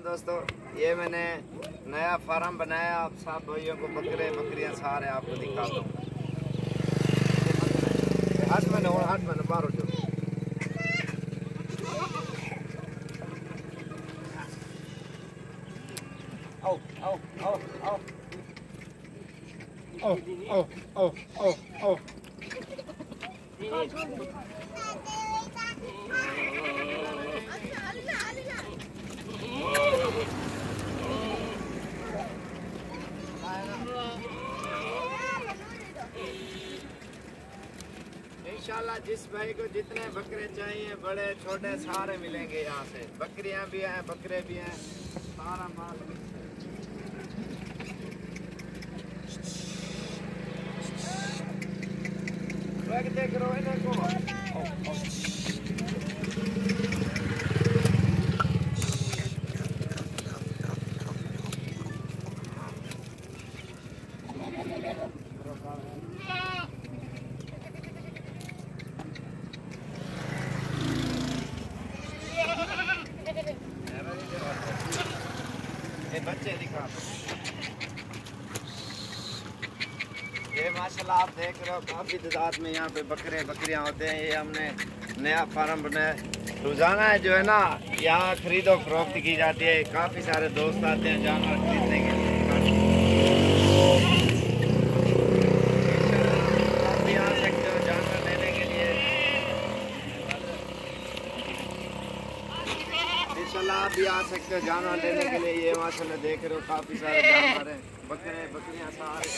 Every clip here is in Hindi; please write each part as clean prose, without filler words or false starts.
दोस्तों, ये मैंने नया फार्म बनाया। आप सब भाइयों को बकरे बकरियां सारे आपको दिखाता हूँ। हाथ में बाहर उठो। आओ आओ आओ आओ आओ आओ आओ आओ आओ। इंशाल्लाह जिस भाई को जितने बकरे चाहिए, बड़े छोटे सारे मिलेंगे यहाँ से। बकरियां भी हैं, बकरे भी हैं, सारा माल देख रहे हो इन्हें को। बच्चे दिखा ये माशाल्लाह आप देख रहे हो, काफ़ी तादाद में यहाँ पे बकरे बकरियाँ होते हैं। ये हमने नया फार्म बनाया। रोज़ाना है जो है ना, यहाँ खरीदो फरोख्त की जाती है। काफ़ी सारे दोस्त आते हैं जानवर खरीदने के लिए। आप भी आ सकते हो जानवर लेने के लिए। इंशाल्लाह आप भी आ सकते हो जानवर लेने के लिए। ये माशाल्लाह देख रहे हो, काफ़ी सारे जानवर हैं, बकरे बकरियाँ सारे।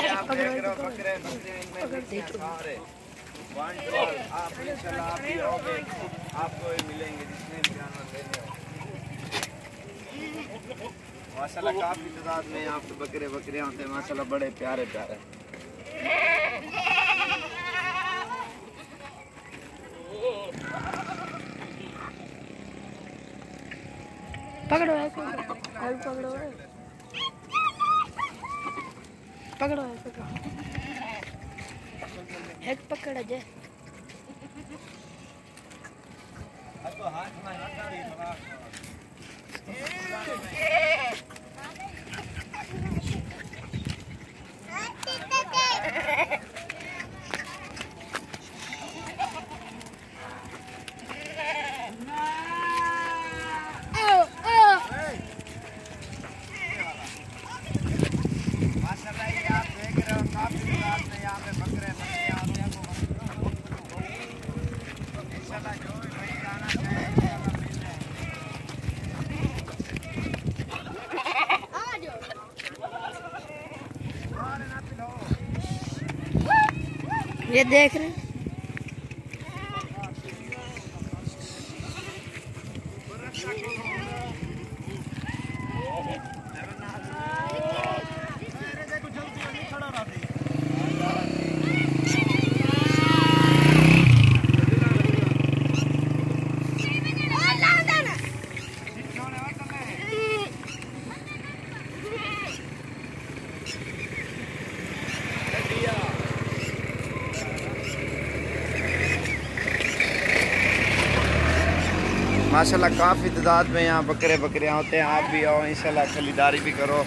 आप देख रहे हो बकरे बकरे सारे आप इंशाल्लाह आप भी आओगे, आपको भी मिलेंगे जितने भी जानवर लेने हो। माशाल्लाह काफ़ी तादाद में यहाँ पे बकरे बकरियाँ होते हैं। माशाल्लाह बड़े प्यारे प्यारे। पकड़ो ऐसे पकड़ो हेड पकड़ा जाए। ये देख रहे हैं माशाल्लाह काफ़ी तादाद में यहाँ बकरे बकरियाँ होते हैं। आप भी आओ, इंशाल्लाह खरीदारी भी करो।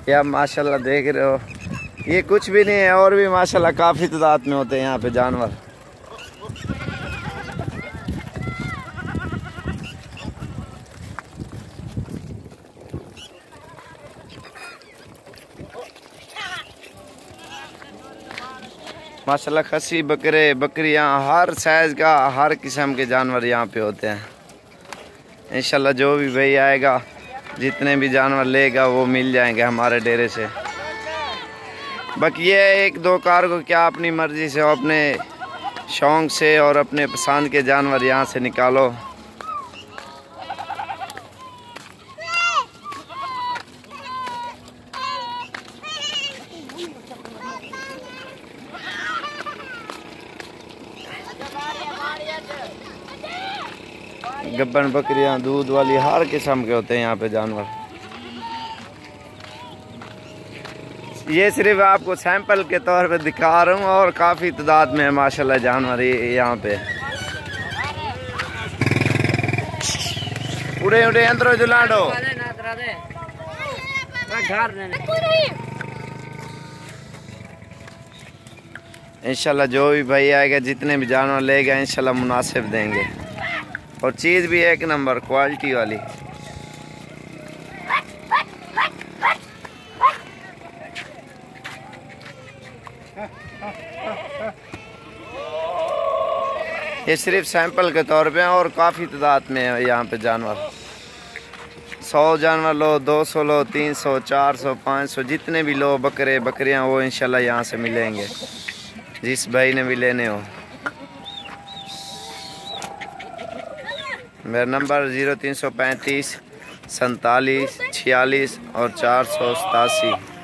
या माशाल्लाह देख रहे हो, ये कुछ भी नहीं है और भी माशाल्लाह काफ़ी तादाद में होते हैं यहाँ पे जानवर। माशाल्लाह खसी बकरे बकरियां हर साइज़ का हर किस्म के जानवर यहाँ पे होते हैं। इंशाल्लाह जो भी भाई आएगा जितने भी जानवर लेगा वो मिल जाएंगे हमारे डेरे से। बाकी ये एक दो कार को क्या अपनी मर्ज़ी से अपने शौक़ से और अपने पसंद के जानवर यहाँ से निकालो। गब्बन बकरियां दूध वाली हर किस्म के होते हैं यहाँ पे जानवर। ये सिर्फ आपको सैंपल के तौर पे दिखा रहा हूँ और काफ़ी तादाद में है माशाल्लाह जानवर यहाँ पे। उड़े उड़े अंदर जुलाडो। इंशाल्लाह जो भी भाई आएगा जितने भी जानवर लेगा इंशाल्लाह मुनासिब देंगे और चीज़ भी एक नंबर क्वालिटी वाली। ये सिर्फ सैंपल के तौर पे और काफ़ी तादाद में है यहाँ पे जानवर। 100 जानवर लो, 200 लो, 300, 400, 500 जितने भी लो बकरे बकरियाँ वो इंशाल्लाह यहाँ से मिलेंगे जिस भाई ने भी लेने हो। मेरा नंबर 0335 47 46 और 487।